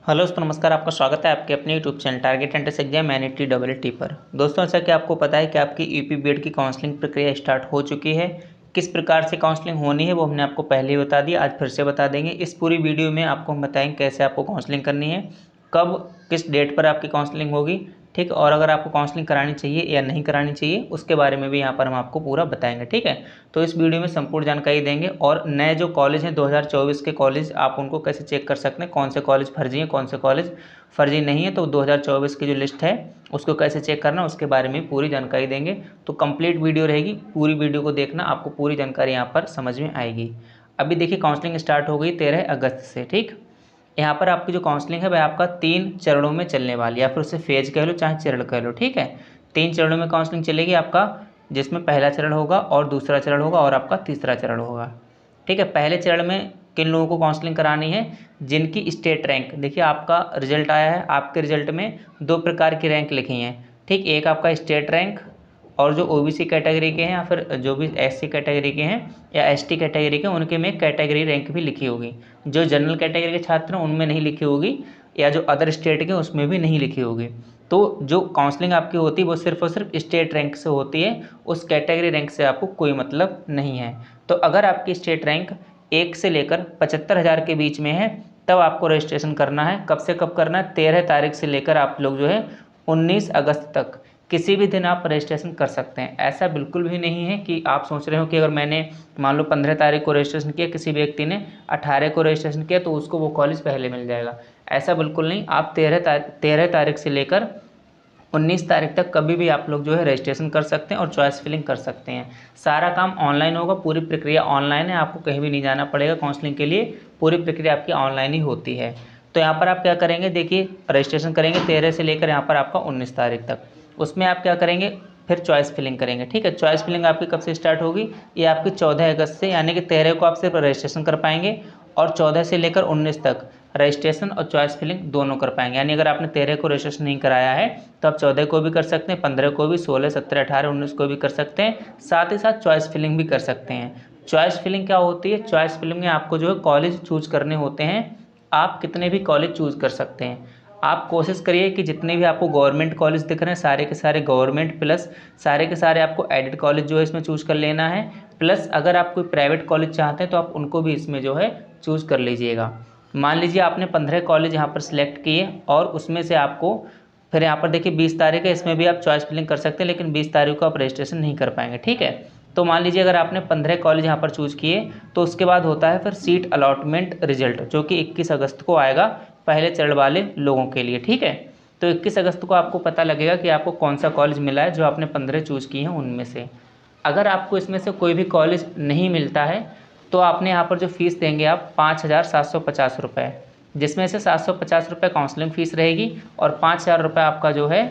Hello दोस्तों, नमस्कार। आपका स्वागत है आपके अपने YouTube channel target entrance exam NET double T पर। दोस्तों, जैसा कि आपको पता है कि आपकी यूपी बीएड की काउंसलिंग प्रक्रिया स्टार्ट हो चुकी है। किस प्रकार से काउंसलिंग होनी है वो हमने आपको पहले ही बता दिया, आज फिर से बता देंगे। इस पूरी वीडियो में आपको हम बताएंगे कैसे आपको काउंसलिंग करनी है, कब किस डेट पर आपकी काउंसलिंग होगी, ठीक। और अगर आपको काउंसलिंग करानी चाहिए या नहीं करानी चाहिए उसके बारे में भी यहाँ पर हम आपको पूरा बताएंगे, ठीक है। तो इस वीडियो में संपूर्ण जानकारी देंगे। और नए जो कॉलेज हैं 2024 के कॉलेज, आप उनको कैसे चेक कर सकते हैं, कौन से कॉलेज फर्जी हैं कौन से कॉलेज फर्जी नहीं है। तो 2024 की जो लिस्ट है उसको कैसे चेक करना उसके बारे में पूरी जानकारी देंगे। तो कंप्लीट वीडियो रहेगी, पूरी वीडियो को देखना, आपको पूरी जानकारी यहाँ पर समझ में आएगी। अभी देखिए, काउंसलिंग स्टार्ट हो गई 13 अगस्त से, ठीक। यहाँ पर आपकी जो काउंसलिंग है वह आपका 3 चरणों में चलने वाली है, या फिर उसे फेज कह लो चाहे चरण कह लो, ठीक है। 3 चरणों में काउंसलिंग चलेगी आपका, जिसमें पहला चरण होगा और दूसरा चरण होगा और आपका तीसरा चरण होगा, ठीक है। पहले चरण में किन लोगों को काउंसलिंग करानी है, जिनकी स्टेट रैंक, देखिए आपका रिजल्ट आया है, आपके रिजल्ट में 2 प्रकार की रैंक लिखी हैं, ठीक। एक आपका स्टेट रैंक, और जो ओबीसी कैटेगरी के हैं या फिर जो भी एससी कैटेगरी के हैं या एसटी कैटेगरी के, उनके में कैटेगरी रैंक भी लिखी होगी। जो जनरल कैटेगरी के छात्र हैं उनमें नहीं लिखी होगी, या जो अदर स्टेट के उसमें भी नहीं लिखी होगी। तो जो काउंसलिंग आपकी होती है वो सिर्फ और सिर्फ स्टेट रैंक से होती है, उस कैटेगरी रैंक से आपको कोई मतलब नहीं है। तो अगर आपकी स्टेट रैंक 1 से लेकर 75,000 के बीच में है तब आपको रजिस्ट्रेशन करना है। कब से कब करना है, 13 तारीख से लेकर आप लोग जो है 19 अगस्त तक किसी भी दिन आप रजिस्ट्रेशन कर सकते हैं। ऐसा बिल्कुल भी नहीं है कि आप सोच रहे हो कि अगर मैंने मान लो 15 तारीख को रजिस्ट्रेशन किया, किसी व्यक्ति ने 18 को रजिस्ट्रेशन किया तो उसको वो कॉलेज पहले मिल जाएगा। ऐसा बिल्कुल नहीं। आप 13 तारीख से लेकर 19 तारीख तक कभी भी आप लोग जो है रजिस्ट्रेशन कर सकते हैं और चॉइस फिलिंग कर सकते हैं। सारा काम ऑनलाइन होगा, पूरी प्रक्रिया ऑनलाइन है, आपको कहीं भी नहीं जाना पड़ेगा काउंसलिंग के लिए, पूरी प्रक्रिया आपकी ऑनलाइन ही होती है। तो यहाँ पर आप क्या करेंगे, देखिए रजिस्ट्रेशन करेंगे 13 से लेकर यहाँ पर आपका 19 तारीख तक। उसमें आप क्या करेंगे, फिर चॉइस फिलिंग करेंगे, ठीक है। चॉइस फिलिंग आपकी कब से स्टार्ट होगी, ये आपकी 14 अगस्त से, यानी कि 13 को आप सिर्फ रजिस्ट्रेशन कर पाएंगे और 14 से लेकर 19 तक रजिस्ट्रेशन और चॉइस फिलिंग दोनों कर पाएंगे। यानी अगर आपने 13 को रजिस्ट्रेशन नहीं कराया है तो आप 14 को भी कर सकते हैं, 15 को भी, 16, 17, 18, 19 को भी कर सकते हैं, साथ ही साथ चॉइस फिलिंग भी कर सकते हैं। चॉइस फिलिंग क्या होती है, चॉइस फिलिंग में आपको जो है कॉलेज चूज करने होते हैं। आप कितने भी कॉलेज चूज कर सकते हैं। आप कोशिश करिए कि जितने भी आपको गवर्नमेंट कॉलेज दिख रहे हैं सारे के सारे गवर्नमेंट, प्लस सारे के सारे आपको एडेड कॉलेज जो है इसमें चूज कर लेना है। प्लस अगर आप कोई प्राइवेट कॉलेज चाहते हैं तो आप उनको भी इसमें जो है चूज कर लीजिएगा। मान लीजिए आपने 15 कॉलेज यहाँ पर सिलेक्ट किए और उसमें से आपको, फिर यहाँ पर देखिए 20 तारीख है, इसमें भी आप चॉइस फिलिंग कर सकते हैं, लेकिन 20 तारीख को आप रजिस्ट्रेशन नहीं कर पाएंगे, ठीक है। तो मान लीजिए अगर आपने 15 कॉलेज यहाँ पर चूज़ किए तो उसके बाद होता है फिर सीट अलॉटमेंट रिजल्ट, जो कि 21 अगस्त को आएगा पहले चरण वाले लोगों के लिए, ठीक है। तो 21 अगस्त को आपको पता लगेगा कि आपको कौन सा कॉलेज मिला है जो आपने 15 चूज़ किए हैं उनमें से। अगर आपको इसमें से कोई भी कॉलेज नहीं मिलता है तो आपने यहाँ पर जो फ़ीस देंगे आप 5,750 रुपये, जिसमें से 750 रुपये काउंसलिंग फ़ीस रहेगी और 5,000 रुपये आपका जो है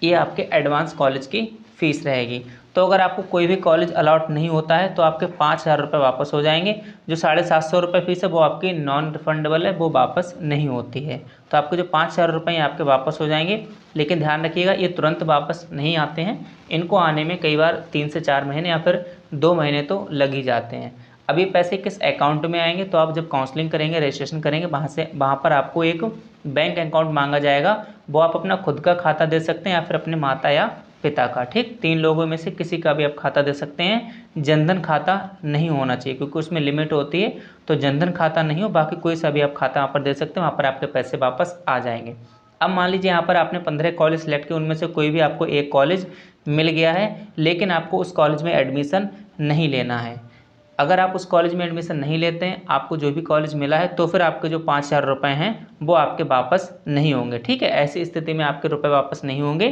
ये आपके एडवांस कॉलेज की फ़ीस रहेगी। तो अगर आपको कोई भी कॉलेज अलॉट नहीं होता है तो आपके 5,000 रुपये वापस हो जाएंगे। जो 750 रुपये फ़ीस है वो आपकी नॉन रिफंडेबल है, वो वापस नहीं होती है। तो आपके जो 5,000 रुपये आपके वापस हो जाएंगे। लेकिन ध्यान रखिएगा ये तुरंत वापस नहीं आते हैं, इनको आने में कई बार 3 से 4 महीने या फिर 2 महीने तो लग ही जाते हैं। अभी पैसे किस अकाउंट में आएंगे, तो आप जब काउंसलिंग करेंगे, रजिस्ट्रेशन करेंगे, वहाँ पर आपको एक बैंक अकाउंट मांगा जाएगा। वो आप अपना खुद का खाता दे सकते हैं या फिर अपने माता या पिता का, ठीक। 3 लोगों में से किसी का भी आप खाता दे सकते हैं। जनधन खाता नहीं होना चाहिए क्योंकि उसमें लिमिट होती है। तो जनधन खाता नहीं हो, बाकी कोई सा भी आप खाता वहाँ पर दे सकते हैं, वहाँ पर आपके पैसे वापस आ जाएंगे। अब मान लीजिए यहाँ पर आपने 15 कॉलेज सेलेक्ट किए, उनमें से कोई भी आपको एक कॉलेज मिल गया है, लेकिन आपको उस कॉलेज में एडमिशन नहीं लेना है। अगर आप उस कॉलेज में एडमिशन नहीं लेते हैं, आपको जो भी कॉलेज मिला है, तो फिर आपके जो 5,000 रुपये हैं वो आपके वापस नहीं होंगे, ठीक है। ऐसी स्थिति में आपके रुपए वापस नहीं होंगे।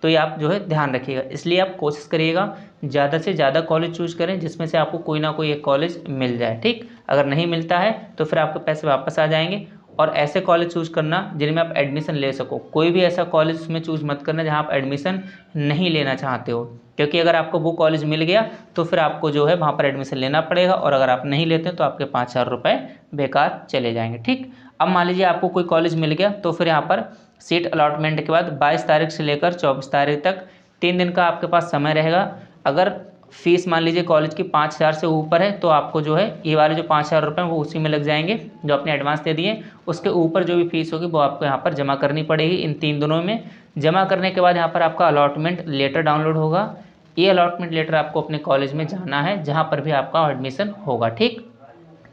तो ये आप जो है ध्यान रखिएगा। इसलिए आप कोशिश करिएगा ज़्यादा से ज़्यादा कॉलेज चूज़ करें जिसमें से आपको कोई ना कोई एक कॉलेज मिल जाए, ठीक। अगर नहीं मिलता है तो फिर आपके पैसे वापस आ जाएंगे। और ऐसे कॉलेज चूज़ करना जिनमें आप एडमिशन ले सको। कोई भी ऐसा कॉलेज उसमें चूज़ मत करना जहाँ आप एडमिशन नहीं लेना चाहते हो, क्योंकि अगर आपको वो कॉलेज मिल गया तो फिर आपको जो है वहाँ पर एडमिशन लेना पड़ेगा, और अगर आप नहीं लेते तो आपके 5,000 रुपये बेकार चले जाएंगे, ठीक। अब मान लीजिए आपको कोई कॉलेज मिल गया तो फिर यहाँ पर सीट अलॉटमेंट के बाद 22 तारीख से लेकर 24 तारीख तक 3 दिन का आपके पास समय रहेगा। अगर फ़ीस मान लीजिए कॉलेज की 5,000 से ऊपर है तो आपको जो है ये वाले जो 5,000 रुपये वो उसी में लग जाएंगे जो आपने एडवांस दे दिए। उसके ऊपर जो भी फीस होगी वो आपको यहाँ पर जमा करनी पड़ेगी इन 3 दिनों में। जमा करने के बाद यहाँ पर आपका अलॉटमेंट लेटर डाउनलोड होगा। ये अलॉटमेंट लेटर आपको अपने कॉलेज में जाना है जहाँ पर भी आपका एडमिशन होगा, ठीक।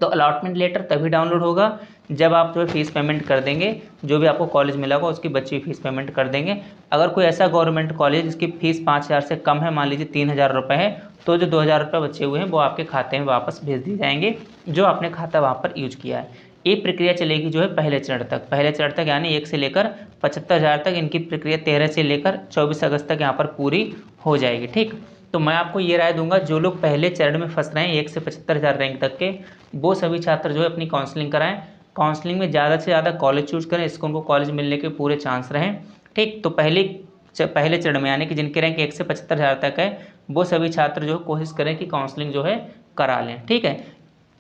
तो अलॉटमेंट लेटर तभी डाउनलोड होगा जब आप जो है फ़ीस पेमेंट कर देंगे, जो भी आपको कॉलेज मिला होगा उसकी बची हुई फ़ीस पेमेंट कर देंगे। अगर कोई ऐसा गवर्नमेंट कॉलेज जिसकी फ़ीस 5,000 से कम है, मान लीजिए 3,000 रुपये है, तो जो 2,000 रुपये बचे हुए हैं वो आपके खाते में वापस भेज दिए जाएंगे जो आपने खाता वहाँ पर यूज किया है। ये प्रक्रिया चलेगी जो है पहले चरण तक यानी 1 से लेकर 75,000 तक। इनकी प्रक्रिया 13 से लेकर 24 अगस्त तक यहाँ पर पूरी हो जाएगी, ठीक। तो मैं आपको ये राय दूंगा जो लोग पहले चरण में फंस रहे हैं 1 से 75,000 रैंक तक के, वो सभी छात्र जो है अपनी काउंसलिंग कराएं। काउंसलिंग में ज़्यादा से ज़्यादा कॉलेज चूज करें, इसको उनको कॉलेज मिलने के पूरे चांस रहें, ठीक। तो पहले चरण में यानी कि जिनके रैंक 1 से 75,000 तक है वो सभी छात्र जो कोशिश करें कि काउंसलिंग जो है करा लें, ठीक है।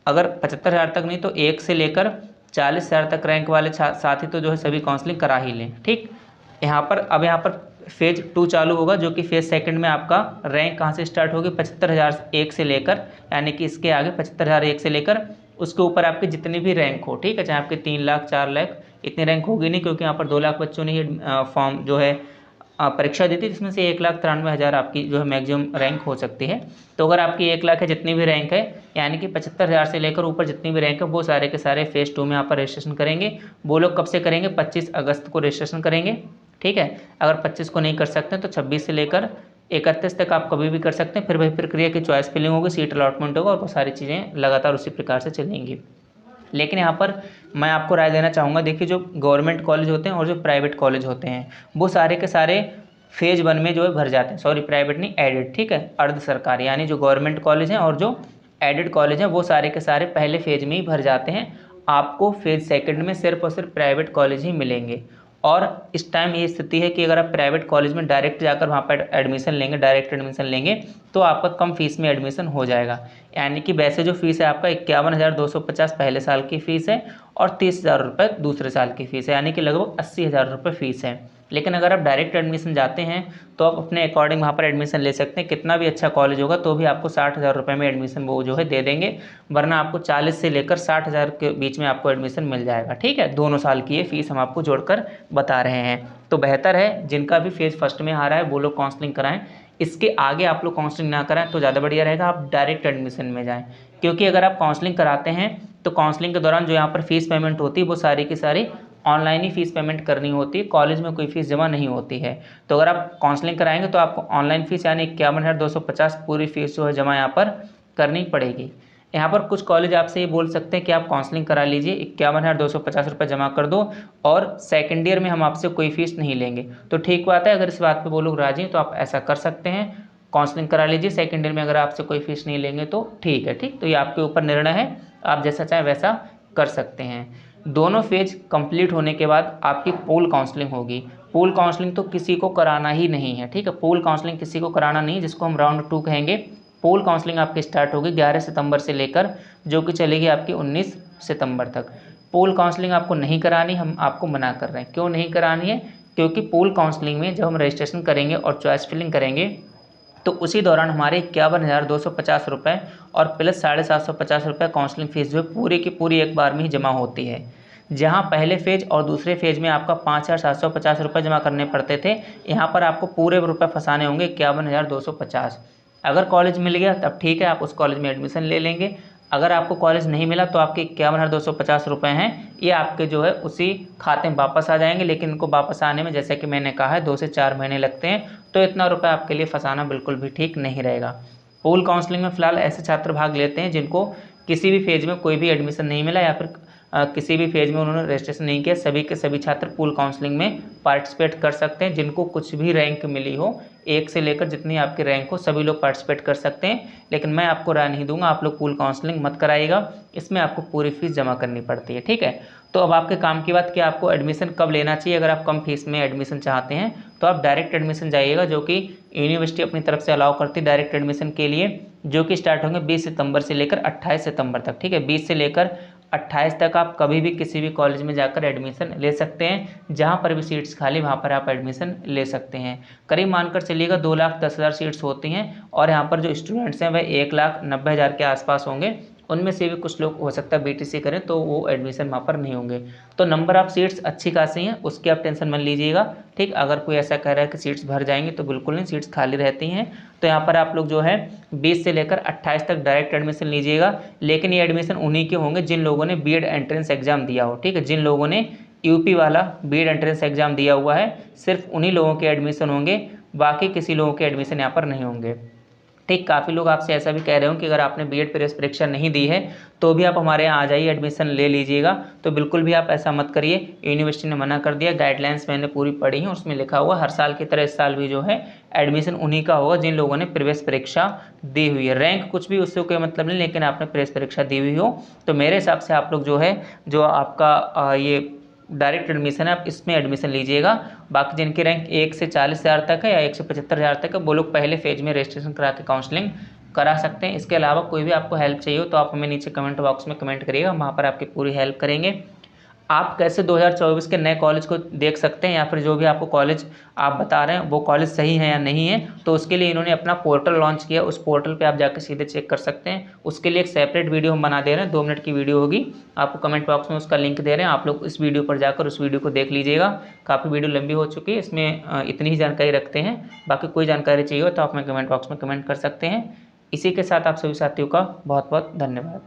अगर 75,000 तक नहीं तो 1 से लेकर 40,000 तक रैंक वाले साथी तो जो है सभी काउंसलिंग करा ही लें, ठीक। यहाँ पर फेज़ 2 चालू होगा जो कि फेज़ सेकंड में आपका रैंक कहाँ से स्टार्ट होगी 75,001 से लेकर, यानी कि इसके आगे 75,001 से लेकर उसके ऊपर आपके जितने भी रैंक हो, ठीक है। चाहे आपके 3 लाख 4 लाख इतनी रैंक होगी नहीं, क्योंकि यहाँ पर 2 लाख बच्चों ने ये फॉर्म जो है परीक्षा दी थी, जिसमें से 1,93,000 आपकी जो है मैक्सिमम रैंक हो सकती है। तो अगर आपकी 1 लाख है जितनी भी रैंक है, यानी कि 75,000 से लेकर ऊपर जितनी भी रैंक है वो सारे के सारे फेज़ 2 में यहाँ पर रजिस्ट्रेशन करेंगे। वो लोग कब से करेंगे 25 अगस्त को रजिस्ट्रेशन करेंगे, ठीक है। अगर 25 को नहीं कर सकते तो 26 से लेकर 31 तक आप कभी भी कर सकते हैं। फिर वही प्रक्रिया की चॉइस फिलिंग होगी, सीट अलॉटमेंट होगा और वो सारी चीज़ें लगातार उसी प्रकार से चलेंगी। लेकिन यहाँ पर मैं आपको राय देना चाहूँगा, देखिए जो गवर्नमेंट कॉलेज होते हैं और जो प्राइवेट कॉलेज होते हैं वो सारे के सारे फेज़ 1 में जो है भर जाते हैं, सॉरी प्राइवेट नहीं एडेड, ठीक है। अर्ध सरकारी यानी जो गवर्नमेंट कॉलेज हैं और जो एडेड कॉलेज हैं वो सारे के सारे पहले फेज़ में ही भर जाते हैं। आपको फेज़ सेकंड में सिर्फ और सिर्फ प्राइवेट कॉलेज ही मिलेंगे। और इस टाइम ये स्थिति है कि अगर आप प्राइवेट कॉलेज में डायरेक्ट जाकर वहाँ पर एडमिशन लेंगे, डायरेक्ट एडमिशन लेंगे तो आपका कम फीस में एडमिशन हो जाएगा। यानी कि वैसे जो फीस है आपका 51,250 पहले साल की फ़ीस है और 30,000 रुपये दूसरे साल की फ़ीस है, यानी कि लगभग 80,000 रुपये फ़ीस है। लेकिन अगर आप डायरेक्ट एडमिशन जाते हैं तो आप अपने अकॉर्डिंग वहाँ पर एडमिशन ले सकते हैं। कितना भी अच्छा कॉलेज होगा तो भी आपको 60,000 रुपये में एडमिशन वो जो है दे देंगे, वरना आपको 40 से लेकर 60,000 के बीच में आपको एडमिशन मिल जाएगा, ठीक है। दोनों साल की ये फ़ीस हम आपको जोड़कर बता रहे हैं। तो बेहतर है जिनका भी फेज़ फर्स्ट में आ रहा है वो लोग काउंसलिंग कराएं। इसके आगे आप लोग काउंसलिंग ना कराएं तो ज़्यादा बढ़िया रहेगा, आप डायरेक्ट एडमिशन में जाएँ। क्योंकि अगर आप काउंसलिंग कराते हैं तो काउंसलिंग के दौरान जो यहाँ पर फ़ीस पेमेंट होती है वो सारी की सारी ऑनलाइन ही फ़ीस पेमेंट करनी होती है, कॉलेज में कोई फ़ीस जमा नहीं होती है। तो अगर आप काउंसलिंग कराएंगे तो आपको ऑनलाइन फ़ीस यानी 51,250 पूरी फ़ीस जो है जमा यहाँ पर करनी पड़ेगी। यहाँ पर कुछ कॉलेज आपसे ये बोल सकते हैं कि आप काउंसलिंग करा लीजिए, 51,250 रुपये जमा कर दो और सेकेंड ईयर में हम आपसे कोई फ़ीस नहीं लेंगे। तो ठीक बात है, अगर इस बात पर वो लोग राजी हैं तो आप ऐसा कर सकते हैं, काउंसलिंग करा लीजिए। सेकेंड ईयर में अगर आपसे कोई फ़ीस नहीं लेंगे तो ठीक है, ठीक। तो ये आपके ऊपर निर्णय है, आप जैसा चाहें वैसा कर सकते हैं। दोनों फेज कंप्लीट होने के बाद आपकी पूल काउंसलिंग होगी। पूल काउंसलिंग तो किसी को कराना ही नहीं है, ठीक है। पूल काउंसलिंग किसी को कराना नहीं, जिसको हम राउंड 2 कहेंगे। पूल काउंसलिंग आपकी स्टार्ट होगी 11 सितंबर से लेकर जो कि चलेगी आपकी 19 सितंबर तक। पूल काउंसलिंग आपको नहीं करानी, हम आपको मना कर रहे हैं। क्यों नहीं करानी है? क्योंकि पूल काउंसलिंग में जब हम रजिस्ट्रेशन करेंगे और चॉइस फिलिंग करेंगे तो उसी दौरान हमारे 51,250 रुपये और प्लस 750 रुपये काउंसलिंग फ़ीस जो है पूरी की पूरी एक बार में ही जमा होती है। जहां पहले फेज़ और दूसरे फेज़ में आपका 5,750 रुपये जमा करने पड़ते थे, यहाँ पर आपको पूरे रुपये फंसाने होंगे 51,250। अगर कॉलेज मिल गया तब ठीक है, आप उस कॉलेज में एडमिशन ले लेंगे। अगर आपको कॉलेज नहीं मिला तो आपके 51,250 रुपये हैं ये आपके जो है उसी खाते में वापस आ जाएंगे। लेकिन इनको वापस आने में जैसे कि मैंने कहा है 2 से 4 महीने लगते हैं, तो इतना रुपये आपके लिए फंसाना बिल्कुल भी ठीक नहीं रहेगा। पूल काउंसलिंग में फ़िलहाल ऐसे छात्र भाग लेते हैं जिनको किसी भी फेज़ में कोई भी एडमिशन नहीं मिला या फिर किसी भी फेज़ में उन्होंने रजिस्ट्रेशन नहीं किया। सभी के सभी छात्र पूल काउंसलिंग में पार्टिसिपेट कर सकते हैं। जिनको कुछ भी रैंक मिली हो, 1 से लेकर जितनी आपकी रैंक हो, सभी लोग पार्टिसिपेट कर सकते हैं। लेकिन मैं आपको राय नहीं दूंगा, आप लोग पूल काउंसलिंग मत कराइएगा, इसमें आपको पूरी फीस जमा करनी पड़ती है, ठीक है। तो अब आपके काम की बात कि आपको एडमिशन कब लेना चाहिए। अगर आप कम फीस में एडमिशन चाहते हैं तो आप डायरेक्ट एडमिशन जाइएगा, जो कि यूनिवर्सिटी अपनी तरफ से अलाउ करती है डायरेक्ट एडमिशन के लिए, जो कि स्टार्ट होंगे 20 सितंबर से लेकर 28 सितंबर तक, ठीक है। 20 से लेकर 28 तक आप कभी भी किसी भी कॉलेज में जाकर एडमिशन ले सकते हैं। जहाँ पर भी सीट्स खाली वहाँ पर आप एडमिशन ले सकते हैं। करीब मानकर चलिएगा 2,10,000 सीट्स होती हैं और यहाँ पर जो स्टूडेंट्स हैं वह 1,90,000 के आसपास होंगे। उनमें से भी कुछ लोग हो सकता है बीटीसी करें तो वो एडमिशन वहाँ पर नहीं होंगे। तो नंबर ऑफ सीट्स अच्छी खासी हैं, उसकी आप टेंशन मत लीजिएगा। ठीक, अगर कोई ऐसा कह रहा है कि सीट्स भर जाएंगी तो बिल्कुल नहीं, सीट्स खाली रहती हैं। तो यहाँ पर आप लोग जो है 20 से लेकर 28 तक डायरेक्ट एडमिशन लीजिएगा। लेकिन ये एडमिशन उन्हीं के होंगे जिन लोगों ने बीएड एंट्रेंस एग्जाम दिया हो। ठीक है, जिन लोगों ने यूपी वाला बीएड एंट्रेंस एग्जाम दिया हुआ है सिर्फ उन्हीं लोगों के एडमिशन होंगे, बाकी किसी लोगों के एडमिशन यहाँ पर नहीं होंगे। ठीक, काफ़ी लोग आपसे ऐसा भी कह रहे हो कि अगर आपने बीएड प्रवेश परीक्षा नहीं दी है तो भी आप हमारे यहाँ आ जाइए, एडमिशन ले लीजिएगा। तो बिल्कुल भी आप ऐसा मत करिए, यूनिवर्सिटी ने मना कर दिया। गाइडलाइंस मैंने पूरी पढ़ी है, उसमें लिखा हुआ हर साल की तरह इस साल भी जो है एडमिशन उन्हीं का होगा जिन लोगों ने प्रवेश परीक्षा दी हुई है। रैंक कुछ भी उससे कोई मतलब नहीं, लेकिन आपने प्रवेश परीक्षा दी हुई हो तो मेरे हिसाब से आप लोग जो है जो आपका ये डायरेक्ट एडमिशन है आप इसमें एडमिशन लीजिएगा। बाकी जिनकी रैंक 1 से 40,000 तक है या 1 से 75,000 तक है वो लोग पहले फेज में रजिस्ट्रेशन करा के काउंसलिंग करा सकते हैं। इसके अलावा कोई भी आपको हेल्प चाहिए हो तो आप हमें नीचे कमेंट बॉक्स में कमेंट करिएगा, हम वहाँ पर आपकी पूरी हेल्प करेंगे। आप कैसे 2024 के नए कॉलेज को देख सकते हैं या फिर जो भी आपको कॉलेज आप बता रहे हैं वो कॉलेज सही है या नहीं है, तो उसके लिए इन्होंने अपना पोर्टल लॉन्च किया। उस पोर्टल पे आप जाकर सीधे चेक कर सकते हैं। उसके लिए एक सेपरेट वीडियो हम बना दे रहे हैं, 2 मिनट की वीडियो होगी, आपको कमेंट बॉक्स में उसका लिंक दे रहे हैं। आप लोग इस वीडियो पर जाकर उस वीडियो को देख लीजिएगा। काफ़ी वीडियो लंबी हो चुकी है, इसमें इतनी ही जानकारी रखते हैं। बाकी कोई जानकारी चाहिए हो तो आप हमें कमेंट बॉक्स में कमेंट कर सकते हैं। इसी के साथ आप सभी साथियों का बहुत बहुत धन्यवाद।